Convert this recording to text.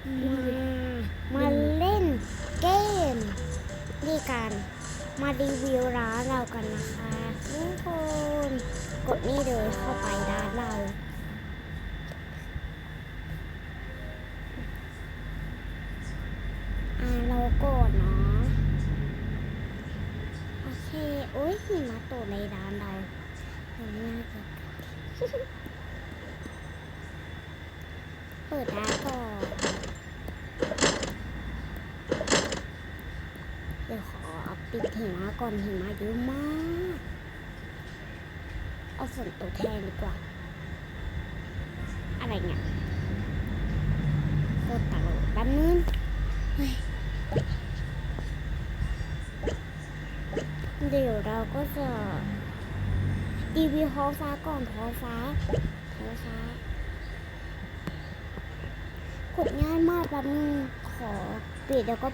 มาเล่นเกมนี่กันมารีวิวร้านเรากันนะคะทุกคนกดนี่เลยเข้าไปร้านเราเรากดเนาะโอเคโอ้ยหิมะตกในร้านเราน่าจะเปิดร้านก่อนเดี๋ยวขอปิดหิมะก่อนหิมะเยอะมากเอาฝนตกแทนดีกว่าอะไรเนี่ยโคตรตลกแป๊บนึงเดี๋ยวเราก็จะรีวิวท้องฟ้าก่อนท้องฟ้ากดง่ายมากแป๊บนึงขอปิดแล้วก็